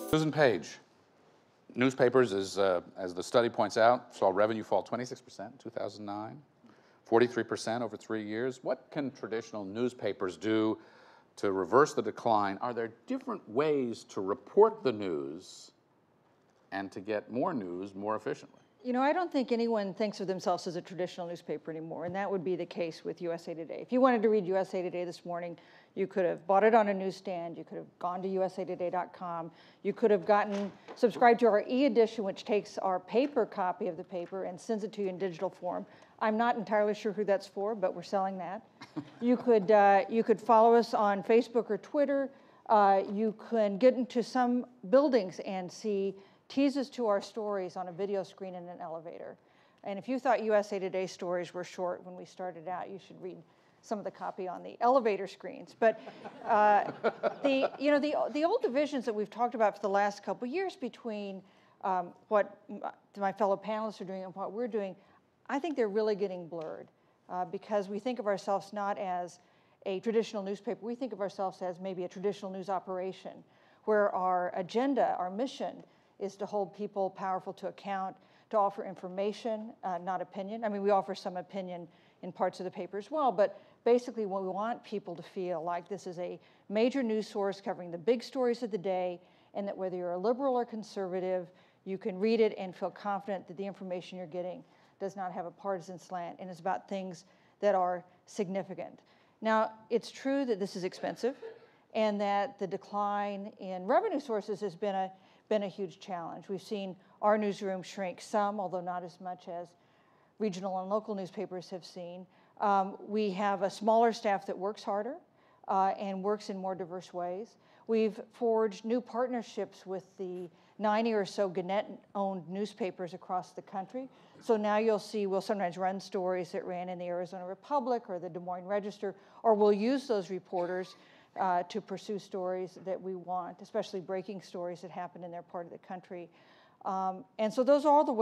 Susan Page, newspapers, as the study points out, saw revenue fall 26% in 2009, 43% over 3 years. What can traditional newspapers do to reverse the decline? Are there different ways to report the news and to get more news more efficiently? You know, I don't think anyone thinks of themselves as a traditional newspaper anymore, and that would be the case with USA Today. If you wanted to read USA Today this morning, you could have bought it on a newsstand, you could have gone to usatoday.com, you could have subscribed to our e-edition, which takes our paper copy of the paper and sends it to you in digital form. I'm not entirely sure who that's for, but we're selling that. You could follow us on Facebook or Twitter. You can get into some buildings and see teases to our stories on a video screen in an elevator. And if you thought USA Today stories were short when we started out, you should read some of the copy on the elevator screens. But the old divisions that we've talked about for the last couple of years between what my fellow panelists are doing and what we're doing, I think they're really getting blurred because we think of ourselves not as a traditional newspaper. We think of ourselves as maybe a traditional news operation where our agenda, our mission, is to hold people powerful to account, to offer information, not opinion. I mean, we offer some opinion in parts of the paper as well, but basically we want people to feel like this is a major news source covering the big stories of the day, and that whether you're a liberal or conservative, you can read it and feel confident that the information you're getting does not have a partisan slant and is about things that are significant. Now, it's true that this is expensive and that the decline in revenue sources has been a huge challenge. We've seen our newsroom shrink some, although not as much as regional and local newspapers have seen. We have a smaller staff that works harder and works in more diverse ways. We've forged new partnerships with the 90 or so Gannett-owned newspapers across the country. So now you'll see we'll sometimes run stories that ran in the Arizona Republic or the Des Moines Register, or we'll use those reporters to pursue stories that we want, especially breaking stories that happen in their part of the country. And so those are all the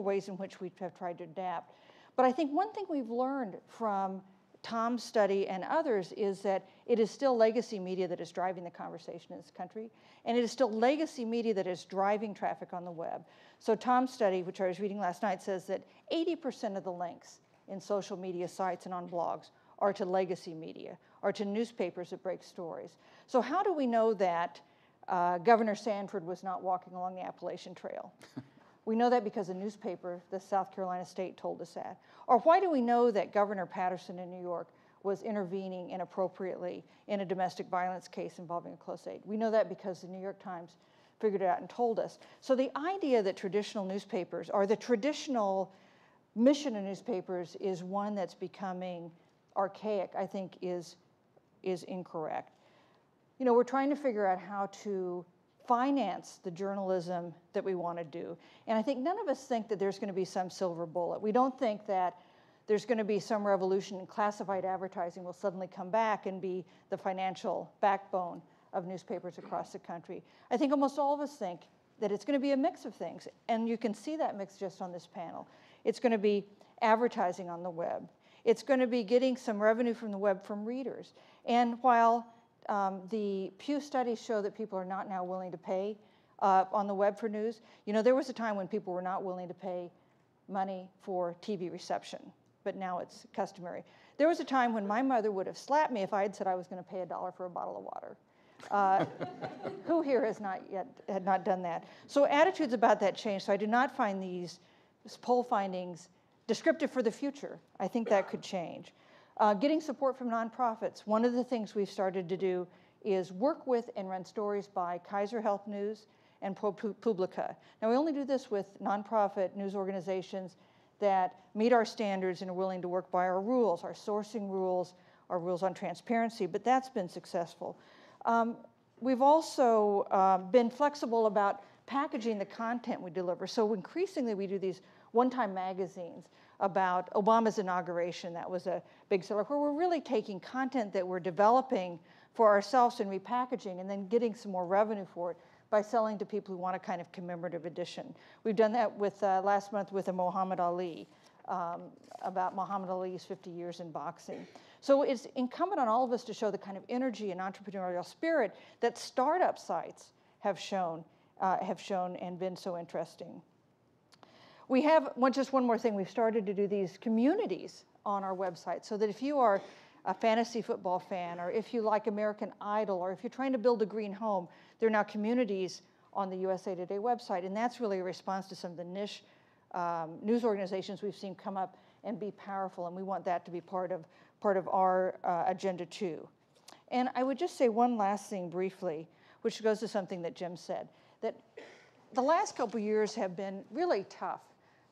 ways in which we have tried to adapt. But I think one thing we've learned from Tom's study and others is that it is still legacy media that is driving the conversation in this country, and it is still legacy media that is driving traffic on the web. So Tom's study, which I was reading last night, says that 80% of the links in social media sites and on blogs are to legacy media, are to newspapers that break stories. So how do we know that Governor Sanford was not walking along the Appalachian Trail? We know that because a newspaper, the South Carolina State, told us that. Or why do we know that Governor Patterson in New York was intervening inappropriately in a domestic violence case involving a close aide? We know that because the New York Times figured it out and told us. So the idea that traditional newspapers, or the traditional mission of newspapers, is one that's becoming archaic, I think is incorrect. You know, we're trying to figure out how to finance the journalism that we want to do. And I think none of us think that there's going to be some silver bullet. We don't think that there's going to be some revolution in classified advertising will suddenly come back and be the financial backbone of newspapers across the country. I think almost all of us think that it's going to be a mix of things. And you can see that mix just on this panel. It's going to be advertising on the web. It's going to be getting some revenue from the web from readers. And while the Pew studies show that people are not now willing to pay on the web for news, you know, there was a time when people were not willing to pay money for TV reception, but now it's customary. There was a time when my mother would have slapped me if I had said I was going to pay $1 for a bottle of water. Who here had not done that? So attitudes about that change. So I do not find these poll findings descriptive for the future. I think that could change. Getting support from nonprofits. One of the things we've started to do is work with and run stories by Kaiser Health News and ProPublica. Now, we only do this with nonprofit news organizations that meet our standards and are willing to work by our rules, our sourcing rules, our rules on transparency, but that's been successful. We've also been flexible about packaging the content we deliver. So increasingly, we do these one-time magazines about Obama's inauguration. That was a big seller, where we're really taking content that we're developing for ourselves and repackaging and then getting some more revenue for it by selling to people who want a kind of commemorative edition. We've done that with last month with a Muhammad Ali, about Muhammad Ali's 50 years in boxing. So it's incumbent on all of us to show the kind of energy and entrepreneurial spirit that startup sites have shown and been so interesting. We have just one more thing. We've started to do these communities on our website so that if you are a fantasy football fan, or if you like American Idol, or if you're trying to build a green home, there are now communities on the USA Today website, and that's really a response to some of the niche news organizations we've seen come up and be powerful, and we want that to be part of our agenda too. And I would just say one last thing briefly, which goes to something that Jim said, that the last couple years have been really tough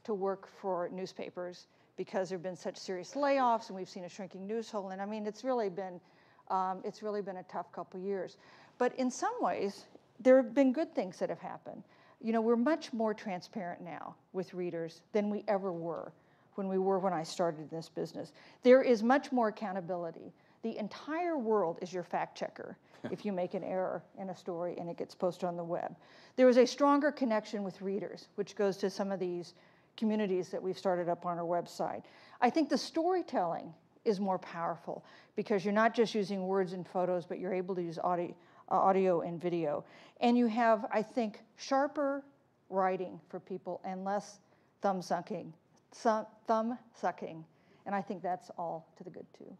to work for newspapers because there have been such serious layoffs, and we've seen a shrinking news hole. And I mean, it's really been a tough couple years. But in some ways, there have been good things that have happened. You know, we're much more transparent now with readers than we ever were when I started in this business. There is much more accountability. The entire world is your fact checker if you make an error in a story and it gets posted on the web. There is a stronger connection with readers, which goes to some of these communities that we've started up on our website. I think the storytelling is more powerful because you're not just using words and photos, but you're able to use audio and video. And you have, I think, sharper writing for people and less thumb sucking. And I think that's all to the good too.